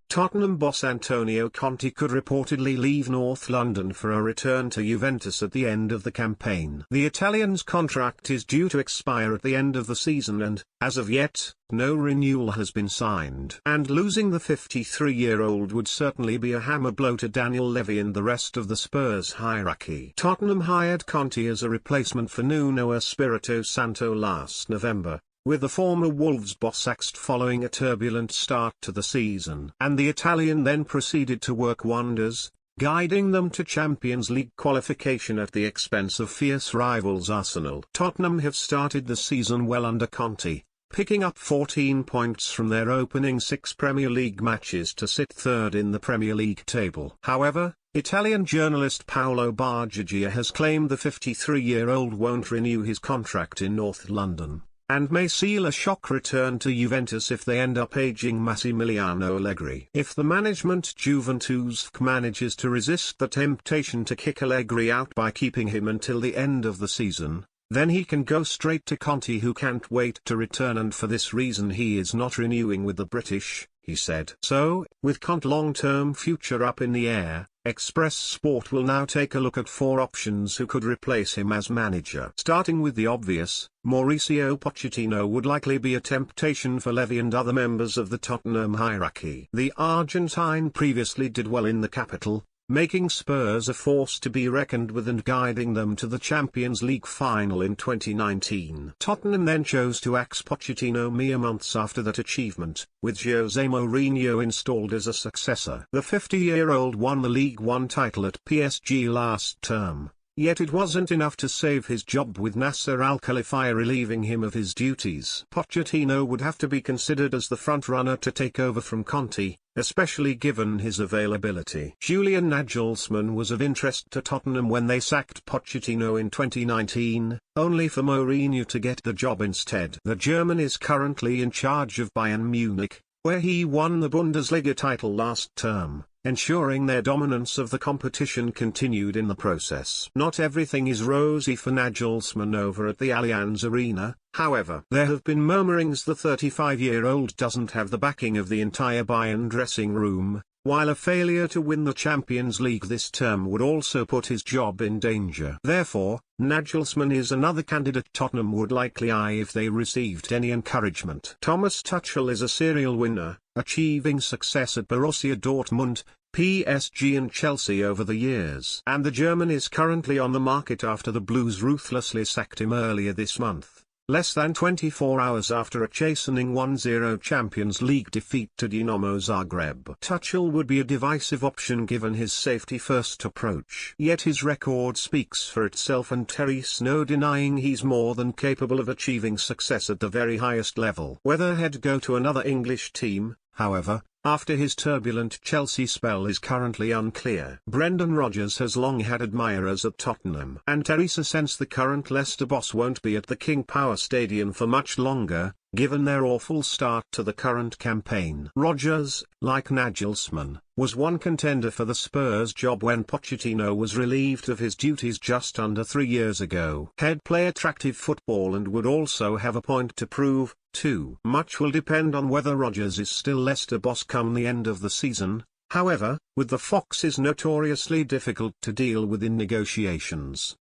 Tottenham boss Antonio Conte could reportedly leave North London for a return to Juventus at the end of the campaign. The Italian's contract is due to expire at the end of the season and, as of yet, no renewal has been signed. And losing the 53-year-old would certainly be a hammer blow to Daniel Levy and the rest of the Spurs hierarchy. Tottenham hired Conte as a replacement for Nuno Espirito Santo last November, with the former Wolves boss axed following a turbulent start to the season. And the Italian then proceeded to work wonders, guiding them to Champions League qualification at the expense of fierce rivals Arsenal. Tottenham have started the season well under Conte, picking up 14 points from their opening 6 Premier League matches to sit third in the Premier League table. However, Italian journalist Paolo Bargigia has claimed the 53-year-old won't renew his contract in North London, and may seal a shock return to Juventus if they end up aging Massimiliano Allegri. If the management Juventus manages to resist the temptation to kick Allegri out by keeping him until the end of the season, then he can go straight to Conte, who can't wait to return, and for this reason he is not renewing with the British, he said. So, with Conte's long-term future up in the air, Express Sport will now take a look at 4 options who could replace him as manager. Starting with the obvious, Mauricio Pochettino would likely be a temptation for Levy and other members of the Tottenham hierarchy. The Argentine previously did well in the capital, making Spurs a force to be reckoned with and guiding them to the Champions League final in 2019. Tottenham then chose to axe Pochettino mere months after that achievement, with Jose Mourinho installed as a successor. The 50-year-old won the League One title at PSG last term, yet it wasn't enough to save his job, with Nasser Al-Khelaifi relieving him of his duties. Pochettino would have to be considered as the front-runner to take over from Conte, especially given his availability. Julian Nagelsmann was of interest to Tottenham when they sacked Pochettino in 2019, only for Mourinho to get the job instead. The German is currently in charge of Bayern Munich, where he won the Bundesliga title last term, ensuring their dominance of the competition continued in the process. Not everything is rosy for Nagelsmann over at the Allianz Arena, however. There have been murmurings the 35-year-old doesn't have the backing of the entire Bayern dressing room, while a failure to win the Champions League this term would also put his job in danger. Therefore, Nagelsmann is another candidate Tottenham would likely eye if they received any encouragement. Thomas Tuchel is a serial winner, achieving success at Borussia Dortmund, PSG and Chelsea over the years. And the German is currently on the market after the Blues ruthlessly sacked him earlier this month, less than 24 hours after a chastening 1-0 Champions League defeat to Dinamo Zagreb. Tuchel would be a divisive option given his safety-first approach. Yet his record speaks for itself, and there's no denying he's more than capable of achieving success at the very highest level. Whether he'd go to another English team, however, after his turbulent Chelsea spell is currently unclear. Brendan Rodgers has long had admirers at Tottenham, and Teresa sense the current Leicester boss won't be at the King Power Stadium for much longer, given their awful start to the current campaign. Rodgers, like Nagelsmann, was one contender for the Spurs job when Pochettino was relieved of his duties just under 3 years ago. He'd play attractive football and would also have a point to prove, too. Much will depend on whether Rodgers is still Leicester boss come the end of the season, however, with the Foxes notoriously difficult to deal with in negotiations.